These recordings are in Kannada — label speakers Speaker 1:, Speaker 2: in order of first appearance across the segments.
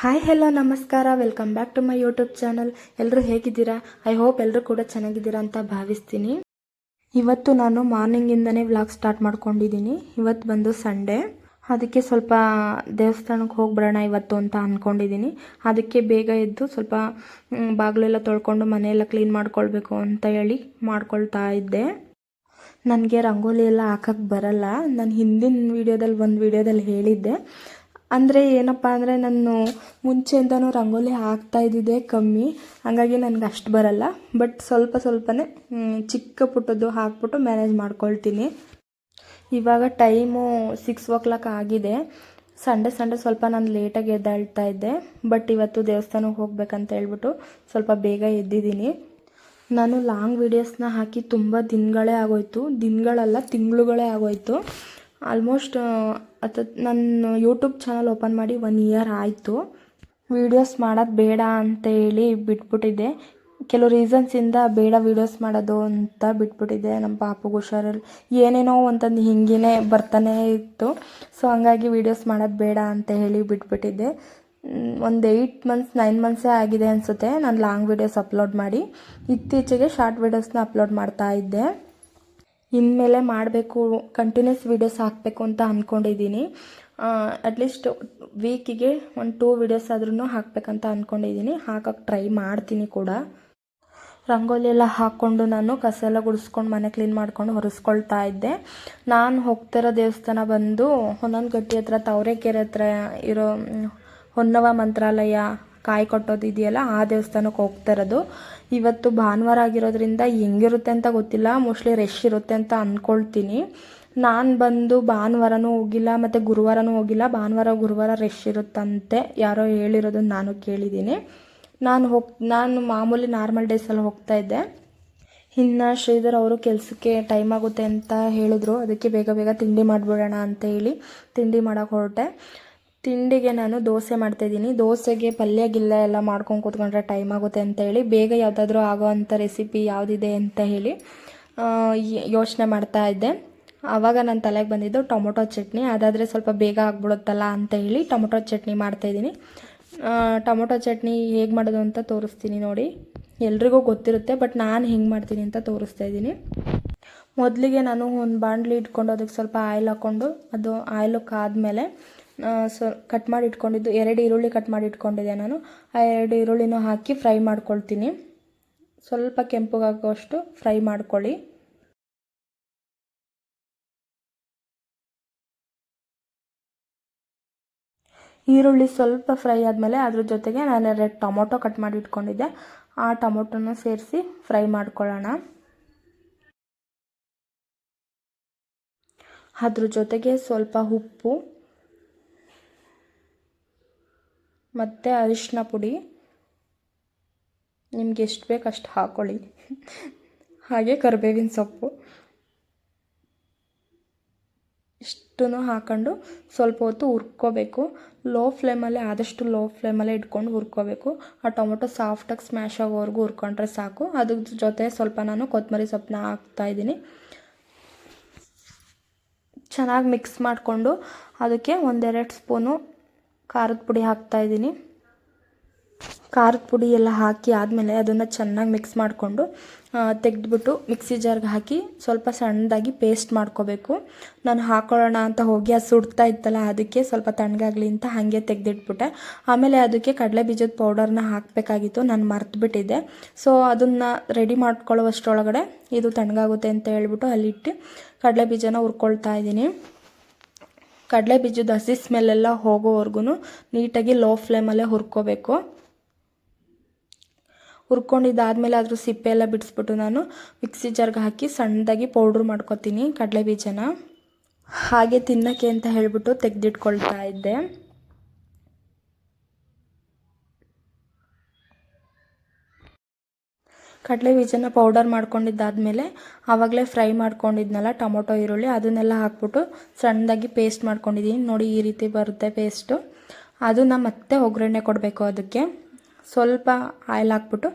Speaker 1: ಹಾಯ್ ಹೆಲೋ ನಮಸ್ಕಾರ, welcome back to my YouTube channel. ಎಲ್ಲರೂ ಹೇಗಿದ್ದೀರಾ? ಐ ಹೋಪ್ ಎಲ್ಲರೂ ಕೂಡ ಚೆನ್ನಾಗಿದ್ದೀರಾ ಅಂತ ಭಾವಿಸ್ತೀನಿ. ಇವತ್ತು ನಾನು ಮಾರ್ನಿಂಗಿಂದನೇ ವ್ಲಾಗ್ ಸ್ಟಾರ್ಟ್ ಮಾಡ್ಕೊಂಡಿದ್ದೀನಿ. ಇವತ್ತು ಬಂದು ಸಂಡೇ, ಅದಕ್ಕೆ ಸ್ವಲ್ಪ ದೇವಸ್ಥಾನಕ್ಕೆ ಹೋಗ್ಬರೋಣ ಇವತ್ತು ಅಂತ ಅಂದ್ಕೊಂಡಿದ್ದೀನಿ. ಅದಕ್ಕೆ ಬೇಗ ಎದ್ದು ಸ್ವಲ್ಪ ಬಾಗಿಲೆಲ್ಲ ತೊಳ್ಕೊಂಡು ಮನೆಯೆಲ್ಲ ಕ್ಲೀನ್ ಮಾಡ್ಕೊಳ್ಬೇಕು ಅಂತ ಹೇಳಿ ಮಾಡ್ಕೊಳ್ತಾ ಇದ್ದೆ. ನನಗೆ ರಂಗೋಲಿ ಎಲ್ಲ ಹಾಕಕ್ಕೆ ಬರಲ್ಲ. ನಾನು ಹಿಂದಿನ ಒಂದು ವಿಡಿಯೋದಲ್ಲಿ ಹೇಳಿದ್ದೆ. ಅಂದರೆ ಏನಪ್ಪ ಅಂದರೆ ನಾನು ಮುಂಚೆಯಿಂದನೂ ರಂಗೋಲಿ ಹಾಕ್ತಾ ಇದ್ದಿದ್ದೆ ಕಮ್ಮಿ, ಹಾಗಾಗಿ ನನಗೆ ಅಷ್ಟು ಬರಲ್ಲ. ಬಟ್ ಸ್ವಲ್ಪನೇ ಚಿಕ್ಕ ಪುಟ್ಟದ್ದು ಹಾಕ್ಬಿಟ್ಟು ಮ್ಯಾನೇಜ್ ಮಾಡ್ಕೊಳ್ತೀನಿ. ಇವಾಗ ಟೈಮು 6 ಆಗಿದೆ. ಸಂಡೇ ಸ್ವಲ್ಪ ನಾನು ಲೇಟಾಗಿ ಎದ್ದೇಳ್ತಾ ಇದ್ದೆ. ಬಟ್ ಇವತ್ತು ದೇವಸ್ಥಾನಕ್ಕೆ ಹೋಗ್ಬೇಕಂತ ಹೇಳ್ಬಿಟ್ಟು ಸ್ವಲ್ಪ ಬೇಗ ಎದ್ದಿದ್ದೀನಿ. ನಾನು ಲಾಂಗ್ ವೀಡಿಯೋಸ್ನ ಹಾಕಿ ತುಂಬ ದಿನಗಳಲ್ಲ ತಿಂಗಳುಗಳೇ ಆಗೋಯ್ತು. ಆಲ್ಮೋಸ್ಟ್ ನನ್ನ ಯೂಟ್ಯೂಬ್ ಚಾನಲ್ ಓಪನ್ ಮಾಡಿ 1 ಇಯರ್ ಆಯಿತು. ವೀಡಿಯೋಸ್ ಮಾಡೋದು ಬೇಡ ಅಂತ ಹೇಳಿ ಬಿಟ್ಬಿಟ್ಟಿದ್ದೆ. ಕೆಲವು ರೀಸನ್ಸಿಂದ ಬೇಡ ವೀಡಿಯೋಸ್ ಮಾಡೋದು ಅಂತ ಬಿಟ್ಬಿಟ್ಟಿದ್ದೆ. ನಮ್ಮ ಪಾಪುಗೆ ಹುಷಾರಲ್ಲಿ ಏನೇನೋ ಅಂತಂದು ಹಿಂಗೇ ಬರ್ತಾನೇ ಇತ್ತು. ಸೊ ಹಂಗಾಗಿ ವೀಡಿಯೋಸ್ ಮಾಡೋದು ಬೇಡ ಅಂತ ಹೇಳಿ ಬಿಟ್ಬಿಟ್ಟಿದ್ದೆ. ಒಂದು 8 ಮಂತ್ಸ್ 9 ಮಂತ್ಸೇ ಆಗಿದೆ ಅನಿಸುತ್ತೆ ನಾನು ಲಾಂಗ್ ವೀಡಿಯೋಸ್ ಅಪ್ಲೋಡ್ ಮಾಡಿ. ಇತ್ತೀಚೆಗೆ ಶಾರ್ಟ್ ವೀಡಿಯೋಸ್ನ ಅಪ್ಲೋಡ್ ಮಾಡ್ತಾ ಇದ್ದೆ. ಇನ್ಮೇಲೆ ಮಾಡಬೇಕು, ಕಂಟಿನ್ಯೂಸ್ ವೀಡಿಯೋಸ್ ಹಾಕಬೇಕು ಅಂತ ಅಂದ್ಕೊಂಡಿದ್ದೀನಿ. ಅಟ್ಲೀಸ್ಟ್ ವೀಕಿಗೆ 1-2 ವೀಡಿಯೋಸ್ ಆದ್ರೂ ಹಾಕಬೇಕಂತ ಅಂದ್ಕೊಂಡಿದ್ದೀನಿ. ಹಾಕಕ್ಕೆ ಟ್ರೈ ಮಾಡ್ತೀನಿ ಕೂಡ. ರಂಗೋಲಿ ಎಲ್ಲ ಹಾಕ್ಕೊಂಡು ನಾನು ಕಸ ಎಲ್ಲ ಗುಡಿಸ್ಕೊಂಡು ಮನೆ ಕ್ಲೀನ್ ಮಾಡ್ಕೊಂಡು ಒರೆಸ್ಕೊಳ್ತಾ ಇದ್ದೆ. ನಾನು ಹೋಗ್ತಿರೋ ದೇವಸ್ಥಾನ ಬಂದು ಹೊನ್ನನಗಟ್ಟಿ ಹತ್ರ ತಾವರೆಕೆರೆ ಹತ್ರ ಇರೋ ಹೊನ್ನವ ಮಂತ್ರಾಲಯ ಕಾಯಿ ಕೊಟ್ಟೋದು ಇದೆಯಲ್ಲ, ಆ ದೇವಸ್ಥಾನಕ್ಕೆ ಹೋಗ್ತಾ ಇರೋದು. ಇವತ್ತು ಭಾನುವಾರ ಆಗಿರೋದ್ರಿಂದ ಹೆಂಗಿರುತ್ತೆ ಅಂತ ಗೊತ್ತಿಲ್ಲ, ಮೋಸ್ಟ್ಲಿ ರಶ್ ಇರುತ್ತೆ ಅಂತ ಅಂದ್ಕೊಳ್ತೀನಿ. ನಾನು ಬಂದು ಭಾನುವಾರನೂ ಹೋಗಿಲ್ಲ ಮತ್ತು ಗುರುವಾರನೂ ಹೋಗಿಲ್ಲ. ಭಾನುವಾರ ಗುರುವಾರ ರಶ್ ಇರುತ್ತಂತೆ ಯಾರೋ ಹೇಳಿರೋದನ್ನು ನಾನು ಕೇಳಿದ್ದೀನಿ. ನಾನು ಮಾಮೂಲಿ ನಾರ್ಮಲ್ ಡೇಸಲ್ಲಿ ಹೋಗ್ತಾ ಇದ್ದೆ. ಇನ್ನು ಶ್ರೀಧರ್ ಅವರು ಕೆಲಸಕ್ಕೆ ಟೈಮ್ ಆಗುತ್ತೆ ಅಂತ ಹೇಳಿದ್ರು. ಅದಕ್ಕೆ ಬೇಗ ತಿಂಡಿ ಮಾಡಿಬಿಡೋಣ ಅಂತ ಹೇಳಿ ತಿಂಡಿ ಮಾಡೋಕ್ಕೆ ಹೊರಟೆ. ತಿಂಡಿಗೆ ನಾನು ದೋಸೆ ಮಾಡ್ತಾಯಿದ್ದೀನಿ. ದೋಸೆಗೆ ಪಲ್ಯ ಗಿಲ್ಯ ಎಲ್ಲ ಮಾಡ್ಕೊಂಡು ಕೂತ್ಕೊಂಡ್ರೆ ಟೈಮ್ ಆಗುತ್ತೆ ಅಂತ ಹೇಳಿ ಬೇಗ ಯಾವುದಾದ್ರೂ ಆಗೋವಂಥ ರೆಸಿಪಿ ಯಾವುದಿದೆ ಅಂತ ಹೇಳಿ ಯೋಚನೆ ಮಾಡ್ತಾ ಇದ್ದೆ. ಆವಾಗ ನನ್ನ ತಲೆಗೆ ಬಂದಿದ್ದು ಟೊಮೊಟೊ ಚಟ್ನಿ. ಅದಾದರೆ ಸ್ವಲ್ಪ ಬೇಗ ಆಗ್ಬಿಡುತ್ತಲ್ಲ ಅಂತ ಹೇಳಿ ಟೊಮೊಟೊ ಚಟ್ನಿ ಮಾಡ್ತಾಯಿದ್ದೀನಿ. ಟೊಮೊಟೊ ಚಟ್ನಿ ಹೇಗೆ ಮಾಡೋದು ಅಂತ ತೋರಿಸ್ತೀನಿ ನೋಡಿ. ಎಲ್ರಿಗೂ ಗೊತ್ತಿರುತ್ತೆ, ಬಟ್ ನಾನು ಹೆಂಗೆ ಮಾಡ್ತೀನಿ ಅಂತ ತೋರಿಸ್ತಾ ಇದ್ದೀನಿ. ಮೊದಲಿಗೆ ನಾನು ಒಂದು ಬಾಣಲಿ ಇಟ್ಕೊಂಡು ಅದಕ್ಕೆ ಸ್ವಲ್ಪ ಆಯಿಲ್ ಹಾಕ್ಕೊಂಡು, ಅದು ಆಯಿಲು ಕಾದ್ಮೇಲೆ ಕಟ್ ಮಾಡಿ ಇಟ್ಕೊಂಡಿದ್ದು 2 ಈರುಳ್ಳಿ ಕಟ್ ಮಾಡಿ ಇಟ್ಕೊಂಡಿದ್ದೆ ನಾನು. ಆ 2 ಈರುಳ್ಳಿನೂ ಹಾಕಿ ಫ್ರೈ ಮಾಡ್ಕೊಳ್ತೀನಿ. ಸ್ವಲ್ಪ ಕೆಂಪಗಾಗೋಷ್ಟು ಫ್ರೈ ಮಾಡ್ಕೊಳ್ಳಿ. ಈರುಳ್ಳಿ ಸ್ವಲ್ಪ ಫ್ರೈ ಆದಮೇಲೆ ಅದ್ರ ಜೊತೆಗೆ ನಾನು 2 ಟೊಮೊಟೊ ಕಟ್ ಮಾಡಿ ಇಟ್ಕೊಂಡಿದ್ದೆ, ಆ ಟೊಮೊಟೊನ ಸೇರಿಸಿ ಫ್ರೈ ಮಾಡ್ಕೊಳ್ಳೋಣ. ಅದ್ರ ಜೊತೆಗೆ ಸ್ವಲ್ಪ ಉಪ್ಪು ಮತ್ತು ಅರಿಶಿನ ಪುಡಿ, ನಿಮ್ಗೆ ಎಷ್ಟು ಬೇಕು ಅಷ್ಟು ಹಾಕ್ಕೊಳ್ಳಿ. ಹಾಗೆ ಕರಿಬೇವಿನ ಸೊಪ್ಪು ಇಷ್ಟನ್ನು ಹಾಕ್ಕೊಂಡು ಸ್ವಲ್ಪ ಹೊತ್ತು ಹುರ್ಕೋಬೇಕು. ಆದಷ್ಟು ಲೋ ಫ್ಲೇಮಲ್ಲೇ ಇಟ್ಕೊಂಡು ಹುರ್ಕೋಬೇಕು. ಆ ಟೊಮೊಟೊ ಸಾಫ್ಟಾಗಿ ಸ್ಮ್ಯಾಶ್ ಆಗೋವರೆಗೂ ಹುರ್ಕೊಂಡ್ರೆ ಸಾಕು. ಅದ್ರ ಜೊತೆ ಸ್ವಲ್ಪ ನಾನು ಕೊತ್ತಂಬರಿ ಸೊಪ್ಪನ್ನ ಹಾಕ್ತಾಯಿದ್ದೀನಿ. ಚೆನ್ನಾಗಿ ಮಿಕ್ಸ್ ಮಾಡಿಕೊಂಡು ಅದಕ್ಕೆ 1-2 ಸ್ಪೂನು ಖಾರದ ಪುಡಿ ಹಾಕ್ತಾಯಿದ್ದೀನಿ. ಖಾರದ ಪುಡಿ ಎಲ್ಲ ಹಾಕಿ ಆದಮೇಲೆ ಅದನ್ನು ಚೆನ್ನಾಗಿ ಮಿಕ್ಸ್ ಮಾಡಿಕೊಂಡು ತೆಗೆದ್ಬಿಟ್ಟು ಮಿಕ್ಸಿ ಜಾರ್ಗೆ ಹಾಕಿ ಸ್ವಲ್ಪ ಸಣ್ಣದಾಗಿ ಪೇಸ್ಟ್ ಮಾಡ್ಕೋಬೇಕು. ನಾನು ಹಾಕೊಳ್ಳೋಣ ಅಂತ ಹೋಗಿ ಅದು ಸುಡ್ತಾ ಇತ್ತಲ್ಲ, ಅದಕ್ಕೆ ಸ್ವಲ್ಪ ತಣ್ಣಗಾಗಲಿ ಅಂತ ಹಾಗೆ ತೆಗೆದಿಟ್ಬಿಟ್ಟೆ. ಆಮೇಲೆ ಅದಕ್ಕೆ ಕಡಲೆ ಬೀಜದ ಪೌಡರ್ನ ಹಾಕಬೇಕಾಗಿತ್ತು, ನಾನು ಮರ್ತುಬಿಟ್ಟಿದ್ದೆ. ಸೊ ಅದನ್ನು ರೆಡಿ ಮಾಡ್ಕೊಳ್ಳೋವಷ್ಟರೊಳಗಡೆ ಇದು ತಣ್ಣಗಾಗುತ್ತೆ ಅಂತ ಹೇಳ್ಬಿಟ್ಟು ಅಲ್ಲಿಟ್ಟು ಕಡಲೆ ಬೀಜನ ಹುರ್ಕೊಳ್ತಾ ಇದ್ದೀನಿ. ಕಡಲೆ ಬೀಜದ ಹಸಿ ಸ್ಮೆಲ್ಲೆಲ್ಲ ಹೋಗೋವರೆಗೂ ನೀಟಾಗಿ ಲೋ ಫ್ಲೇಮಲ್ಲೇ ಹುರ್ಕೋಬೇಕು. ಹುರ್ಕೊಂಡಿದ್ದಾದಮೇಲೆ ಅದ್ರ ಸಿಪ್ಪೆ ಎಲ್ಲ ಬಿಡಿಸ್ಬಿಟ್ಟು ನಾನು ಮಿಕ್ಸಿ ಜಾರ್ಗೆ ಹಾಕಿ ಸಣ್ಣದಾಗಿ ಪೌಡ್ರ್ ಮಾಡ್ಕೊತೀನಿ ಕಡಲೆ ಬೀಜನ. ಹಾಗೆ ತಿನ್ನೋಕ್ಕೆ ಅಂತ ಹೇಳಿಬಿಟ್ಟು ತೆಗೆದಿಟ್ಕೊಳ್ತಾ ಇದ್ದೆ. ಕಡಲೆ ಬೀಜನ ಪೌಡರ್ ಮಾಡ್ಕೊಂಡಿದ್ದಾದಮೇಲೆ ಆವಾಗಲೇ ಫ್ರೈ ಮಾಡ್ಕೊಂಡಿದ್ನಲ್ಲ ಟೊಮೊಟೊ ಈರುಳ್ಳಿ, ಅದನ್ನೆಲ್ಲ ಹಾಕ್ಬಿಟ್ಟು ಸಣ್ಣದಾಗಿ ಪೇಸ್ಟ್ ಮಾಡ್ಕೊಂಡಿದ್ದೀನಿ ನೋಡಿ. ಈ ರೀತಿ ಬರುತ್ತೆ ಪೇಸ್ಟು. ಅದನ್ನು ಮತ್ತೆ ಒಗ್ಗರಣೆ ಕೊಡಬೇಕು. ಅದಕ್ಕೆ ಸ್ವಲ್ಪ ಆಯಿಲ್ ಹಾಕ್ಬಿಟ್ಟು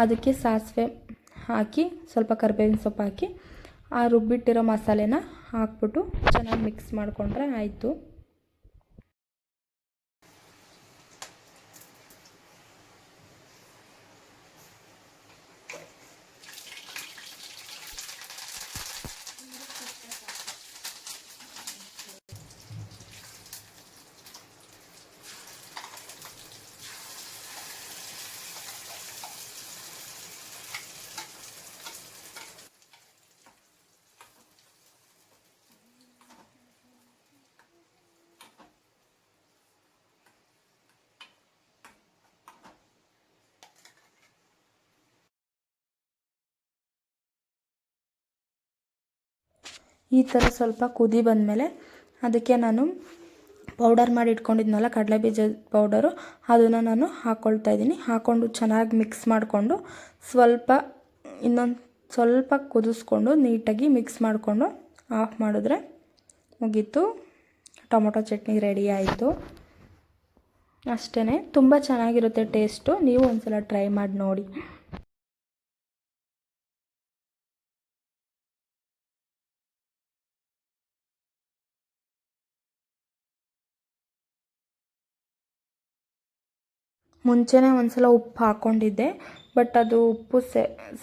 Speaker 1: ಅದಕ್ಕೆ ಸಾಸಿವೆ ಹಾಕಿ ಸ್ವಲ್ಪ ಕರಿಬೇವಿನ ಸೊಪ್ಪು ಹಾಕಿ ಆ ರುಬ್ಬಿಟ್ಟಿರೋ ಮಸಾಲೆನ ಹಾಕ್ಬಿಟ್ಟು ಚೆನ್ನಾಗಿ ಮಿಕ್ಸ್ ಮಾಡಿಕೊಂಡ್ರೆ ಆಯಿತು. ಈ ಥರ ಸ್ವಲ್ಪ ಕುದಿ ಬಂದಮೇಲೆ ಅದಕ್ಕೆ ನಾನು ಪೌಡರ್ ಮಾಡಿ ಇಟ್ಕೊಂಡಿದ್ನಲ್ಲ ಕಡಲೆಬೀಜ ಪೌಡರು, ಅದನ್ನು ನಾನು ಹಾಕ್ಕೊಳ್ತಾ ಇದ್ದೀನಿ. ಹಾಕ್ಕೊಂಡು ಚೆನ್ನಾಗಿ ಮಿಕ್ಸ್ ಮಾಡಿಕೊಂಡು ಇನ್ನೊಂದು ಸ್ವಲ್ಪ ಕುದಿಸ್ಕೊಂಡು ನೀಟಾಗಿ ಮಿಕ್ಸ್ ಮಾಡಿಕೊಂಡು ಆಫ್ ಮಾಡಿದ್ರೆ ಮುಗೀತು, ಟೊಮೊಟೊ ಚಟ್ನಿ ರೆಡಿ ಆಯಿತು. ಅಷ್ಟೇ, ತುಂಬ ಚೆನ್ನಾಗಿರುತ್ತೆ ಟೇಸ್ಟು. ನೀವು ಒಂದ್ಸಲ ಟ್ರೈ ಮಾಡಿ ನೋಡಿ. ಮುಂಚೆನೇ ಒಂದ್ಸಲ ಉಪ್ಪು ಹಾಕ್ಕೊಂಡಿದ್ದೆ, ಬಟ್ ಅದು ಉಪ್ಪು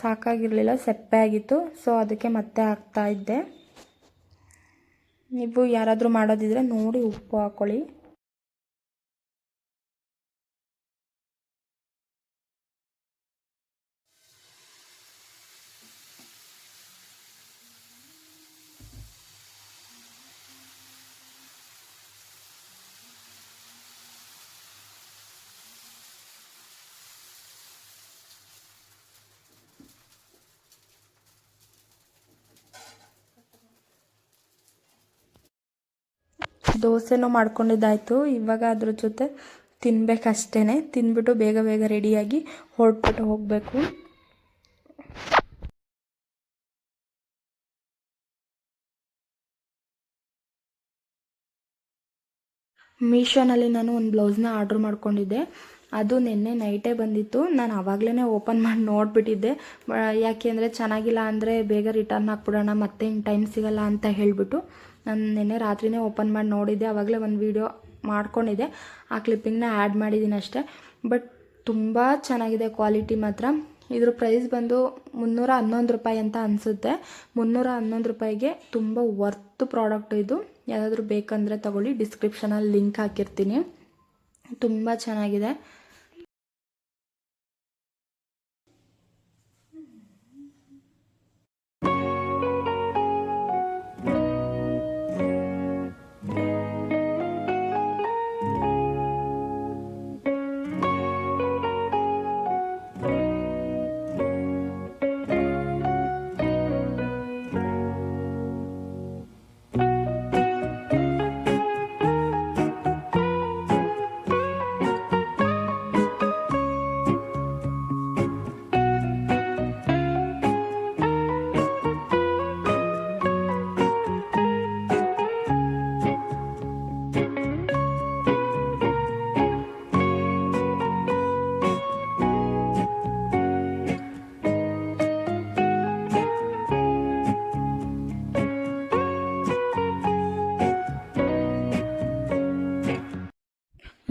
Speaker 1: ಸಾಕಾಗಿರಲಿಲ್ಲ, ಸಪ್ಪೆ ಆಗಿತ್ತು. ಸೊ ಅದಕ್ಕೆ ಮತ್ತೆ ಹಾಕ್ತಾಯಿದ್ದೆ. ನೀವು ಯಾರಾದರೂ ಮಾಡೋದಿದ್ರೆ ನೋಡಿ ಉಪ್ಪು ಹಾಕ್ಕೊಳ್ಳಿ. ದೋಸೆನೂ ಮಾಡ್ಕೊಂಡಿದ್ದಾಯಿತು. ಇವಾಗ ಅದ್ರ ಜೊತೆ ತಿನ್ಬೇಕಷ್ಟೇ. ತಿಂದ್ಬಿಟ್ಟು ಬೇಗ ಬೇಗ ರೆಡಿಯಾಗಿ ಹೊರಟ್ಬಿಟ್ಟು ಹೋಗಬೇಕು. ಮೀಶೋನಲ್ಲಿ ನಾನು ಒಂದು ಬ್ಲೌಸ್ನ ಆರ್ಡ್ರ್ ಮಾಡ್ಕೊಂಡಿದ್ದೆ. ಅದು ನಿನ್ನೆ ನೈಟೇ ಬಂದಿತ್ತು. ನಾನು ಆವಾಗಲೇ ಓಪನ್ ಮಾಡಿ ನೋಡಿಬಿಟ್ಟಿದ್ದೆ. ಯಾಕೆ ಅಂದರೆ ಚೆನ್ನಾಗಿಲ್ಲ ಅಂದರೆ ಬೇಗ ರಿಟರ್ನ್ ಹಾಕ್ಬಿಡೋಣ, ಮತ್ತೆ ಹಿಂಗೆ ಟೈಮ್ ಸಿಗೋಲ್ಲ ಅಂತ ಹೇಳಿಬಿಟ್ಟು ನಾನು ನಿನ್ನೆ ರಾತ್ರಿನೇ ಓಪನ್ ಮಾಡಿ ನೋಡಿದ್ದೆ. ಆವಾಗಲೇ ಒಂದು ವೀಡಿಯೋ ಮಾಡ್ಕೊಂಡಿದ್ದೆ, ಆ ಕ್ಲಿಪ್ಪಿಂಗ್ನ ಆ್ಯಡ್ ಮಾಡಿದ್ದೀನಿ ಅಷ್ಟೇ. ಬಟ್ ತುಂಬ ಚೆನ್ನಾಗಿದೆ ಕ್ವಾಲಿಟಿ ಮಾತ್ರ. ಇದ್ರ ಪ್ರೈಸ್ ಬಂದು 311 ರೂಪಾಯಿ ಅಂತ ಅನಿಸುತ್ತೆ. 311 ರೂಪಾಯಿಗೆ ತುಂಬ ವರ್ತ್ ಪ್ರಾಡಕ್ಟ್ ಇದು. ಯಾರಾದರೂ ಬೇಕಂದರೆ ತಗೊಳ್ಳಿ, ಡಿಸ್ಕ್ರಿಪ್ಷನಲ್ಲಿ ಲಿಂಕ್ ಹಾಕಿರ್ತೀನಿ. ತುಂಬ ಚೆನ್ನಾಗಿದೆ.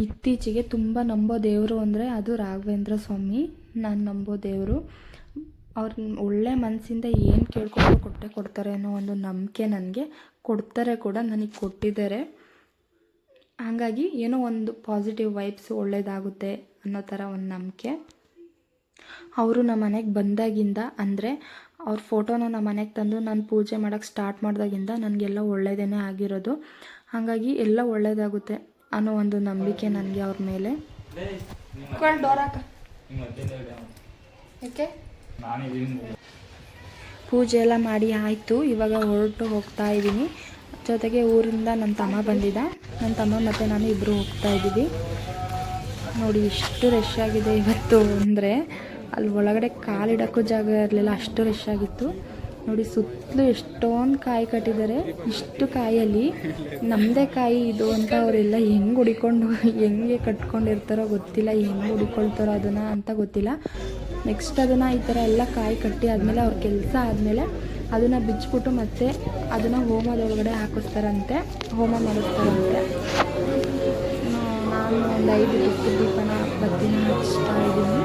Speaker 1: ಇತ್ತೀಚೆಗೆ ತುಂಬ ನಂಬೋ ದೇವರು ಅಂದರೆ ಅದು ರಾಘವೇಂದ್ರ ಸ್ವಾಮಿ. ನಾನು ನಂಬೋ ದೇವರು. ಅವ್ರು ಒಳ್ಳೆ ಮನಸ್ಸಿಂದ ಏನು ಕೇಳ್ಕೊಂಡು ಕೊಡ್ತಾರೆ ಅನ್ನೋ ಒಂದು ನಂಬಿಕೆ ನನಗೆ. ಕೊಡ್ತಾರೆ ಕೂಡ, ನನಗೆ ಕೊಟ್ಟಿದ್ದಾರೆ. ಹಾಗಾಗಿ ಏನೋ ಒಂದು ಪಾಸಿಟಿವ್ ವೈಬ್ಸ್ ಒಳ್ಳೆಯದಾಗುತ್ತೆ ಅನ್ನೋ ಥರ ಒಂದು ನಂಬಿಕೆ. ಅವರು ನಮ್ಮ ಮನೆಗೆ ಬಂದಾಗಿಂದ, ಅಂದರೆ ಅವ್ರ ಫೋಟೋನ ನಮ್ಮ ಮನೆಗೆ ತಂದು ನಾನು ಪೂಜೆ ಮಾಡೋಕ್ಕೆ ಸ್ಟಾರ್ಟ್ ಮಾಡಿದಾಗಿಂದ ನನಗೆಲ್ಲ ಒಳ್ಳೆಯದೇ ಆಗಿರೋದು. ಹಾಗಾಗಿ ಎಲ್ಲ ಒಳ್ಳೆಯದಾಗುತ್ತೆ ಅನ್ನೋ ಒಂದು ನಂಬಿಕೆ ನನಗೆ ಅವ್ರ ಮೇಲೆ. ಪೂಜೆ ಎಲ್ಲ ಮಾಡಿ ಆಯಿತು. ಇವಾಗ ಹೊರಟು ಹೋಗ್ತಾ ಇದ್ದೀನಿ. ಜೊತೆಗೆ ಊರಿಂದ ನನ್ನ ತಮ್ಮ ಬಂದಿದ್ದ. ನನ್ನ ತಮ್ಮ ಮತ್ತು ನಾನು ಇಬ್ಬರು ಹೋಗ್ತಾ ಇದ್ದೀವಿ. ನೋಡಿ ಎಷ್ಟು ರಶ್ ಆಗಿದೆ ಇವತ್ತು ಅಂದರೆ ಅಲ್ಲಿ ಒಳಗಡೆ ಕಾಲಿಡೋಕ್ಕೂ ಜಾಗ ಇರಲಿಲ್ಲ, ಅಷ್ಟು ರಶ್ ಆಗಿತ್ತು. ನೋಡಿ ಸುತ್ತಲೂ ಎಷ್ಟೊಂದು ಕಾಯಿ ಕಟ್ಟಿದ್ದಾರೆ. ಇಷ್ಟು ಕಾಯಲ್ಲಿ ನಮ್ಮದೇ ಕಾಯಿ ಇದು ಅಂತ ಅವರೆಲ್ಲ ಹೆಂಗೆ ಕಟ್ಕೊಂಡಿರ್ತಾರೋ ಗೊತ್ತಿಲ್ಲ, ಹೆಂಗೆ ಹುಡಿಕೊಳ್ತಾರೋ ಅದನ್ನು ಅಂತ ಗೊತ್ತಿಲ್ಲ. ನೆಕ್ಸ್ಟ್ ಅದನ್ನು ಈ ಥರ ಎಲ್ಲ ಕಾಯಿ ಕಟ್ಟಿ ಆದಮೇಲೆ ಅವ್ರ ಕೆಲಸ ಆದಮೇಲೆ ಅದನ್ನು ಬಿಚ್ಚಿಬಿಟ್ಟು ಮತ್ತೆ ಅದನ್ನು ಹೋಮದೊಳಗಡೆ ಹಾಕಿಸ್ತಾರಂತೆ, ಹೋಮ ಮಾಡಿಸ್ತಾರಂತೆ. ನಾನು ಒಂದು 5 ತುಪ್ಪದ ದೀಪನ ಬತ್ತಿನ ಹಚ್ತಾ ಇದ್ದೀನಿ.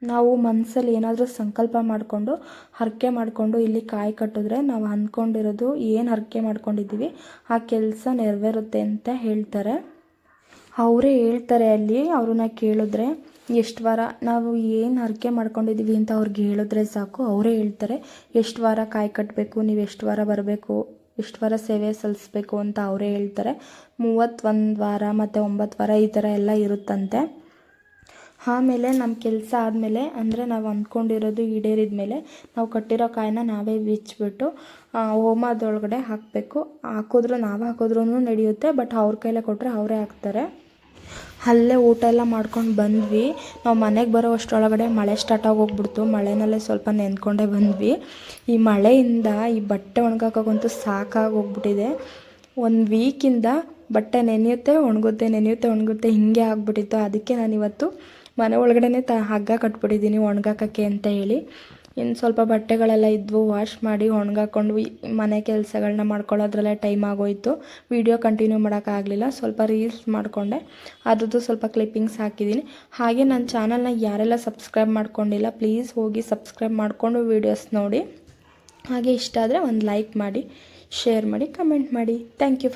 Speaker 1: ನಾವು ಮನಸ್ಸಲ್ಲಿ ಏನಾದರೂ ಸಂಕಲ್ಪ ಮಾಡಿಕೊಂಡು ಹರಕೆ ಮಾಡಿಕೊಂಡು ಇಲ್ಲಿ ಕಾಯಿ ಕಟ್ಟಿದ್ರೆ ನಾವು ಅಂದ್ಕೊಂಡಿರೋದು ಏನು ಹರಕೆ ಮಾಡ್ಕೊಂಡಿದ್ದೀವಿ ಆ ಕೆಲಸ ನೆರವೇರುತ್ತೆ ಅಂತ ಹೇಳ್ತಾರೆ. ಅವರೇ ಹೇಳ್ತಾರೆ ಅಲ್ಲಿ, ಅವ್ರನ್ನ ಕೇಳಿದ್ರೆ ಎಷ್ಟು ವಾರ ನಾವು ಏನು ಹರಕೆ ಮಾಡ್ಕೊಂಡಿದ್ದೀವಿ ಅಂತ ಅವ್ರಿಗೆ ಹೇಳಿದ್ರೆ ಸಾಕು, ಅವರೇ ಹೇಳ್ತಾರೆ ಎಷ್ಟು ವಾರ ಕಾಯಿ ಕಟ್ಟಬೇಕು, ನೀವು ಎಷ್ಟು ವಾರ ಬರಬೇಕು, ಎಷ್ಟು ವಾರ ಸೇವೆ ಸಲ್ಲಿಸ್ಬೇಕು ಅಂತ ಅವರೇ ಹೇಳ್ತಾರೆ. 31 ವಾರ ಮತ್ತು 9 ವಾರ ಈ ಥರ ಎಲ್ಲ ಇರುತ್ತಂತೆ. ಆಮೇಲೆ ನಮ್ಮ ಕೆಲಸ ಆದಮೇಲೆ ಅಂದರೆ ನಾವು ಅಂದ್ಕೊಂಡಿರೋದು ಈಡೇರಿದ ಮೇಲೆ ನಾವು ಕಟ್ಟಿರೋ ಕಾಯಿನ ನಾವೇ ಬಿಚ್ಚಿಬಿಟ್ಟು ಹೋಮದೊಳಗಡೆ ಹಾಕಬೇಕು. ನಾವು ಹಾಕಿದ್ರೂ ನಡೆಯುತ್ತೆ, ಬಟ್ ಅವ್ರ ಕೈಲೇ ಕೊಟ್ಟರೆ ಅವರೇ ಹಾಕ್ತಾರೆ. ಅಲ್ಲೇ ಊಟ ಎಲ್ಲ ಮಾಡ್ಕೊಂಡು ಬಂದ್ವಿ. ನಾವು ಮನೆಗೆ ಬರೋ ಅಷ್ಟರೊಳಗಡೆ ಮಳೆ ಸ್ಟಾರ್ಟ್ ಆಗೋಗ್ಬಿಡ್ತು. ಮಳೆನಲ್ಲೇ ಸ್ವಲ್ಪ ನೆಂದ್ಕೊಂಡೇ ಬಂದ್ವಿ. ಈ ಮಳೆಯಿಂದ ಈ ಬಟ್ಟೆ ಒಣಗಾಕೋಕ್ಕಂತೂ ಸಾಕಾಗೋಗ್ಬಿಟ್ಟಿದೆ. 1 ವೀಕಿಂದ ಬಟ್ಟೆ ನೆನೆಯುತ್ತೆ ಒಣಗುತ್ತೆ ಹೀಗೆ ಆಗ್ಬಿಟ್ಟಿತ್ತು. ಅದಕ್ಕೆ ನಾನಿವತ್ತು ಮನೆ ಒಳಗಡೆ ಹಗ್ಗ ಕಟ್ಬಿಟ್ಟಿದ್ದೀನಿ ಒಣಗಾಕೋಕ್ಕೆ ಅಂತ ಹೇಳಿ. ಇನ್ನು ಸ್ವಲ್ಪ ಬಟ್ಟೆಗಳೆಲ್ಲ ಇದ್ವು, ವಾಶ್ ಮಾಡಿ ಒಣಗಾಕೊಂಡು ಮನೆ ಕೆಲಸಗಳನ್ನ ಮಾಡ್ಕೊಳ್ಳೋದ್ರಲ್ಲೇ ಟೈಮ್ ಆಗೋಯಿತು. ವಿಡಿಯೋ ಕಂಟಿನ್ಯೂ ಮಾಡೋಕ್ಕಾಗಲಿಲ್ಲ. ಸ್ವಲ್ಪ ರೀಲ್ಸ್ ಮಾಡಿಕೊಂಡೆ, ಅದ್ರದ್ದು ಸ್ವಲ್ಪ ಕ್ಲಿಪ್ಪಿಂಗ್ಸ್ ಹಾಕಿದ್ದೀನಿ. ಹಾಗೆ ನನ್ನ ಚಾನಲ್ನ ಯಾರೆಲ್ಲ ಸಬ್ಸ್ಕ್ರೈಬ್ ಮಾಡ್ಕೊಂಡಿಲ್ಲ ಪ್ಲೀಸ್ ಹೋಗಿ ಸಬ್ಸ್ಕ್ರೈಬ್ ಮಾಡಿಕೊಂಡು ವೀಡಿಯೋಸ್ ನೋಡಿ. ಹಾಗೆ ಇಷ್ಟ ಆದರೆ ಒಂದು ಲೈಕ್ ಮಾಡಿ, ಶೇರ್ ಮಾಡಿ, ಕಮೆಂಟ್ ಮಾಡಿ. Thank you for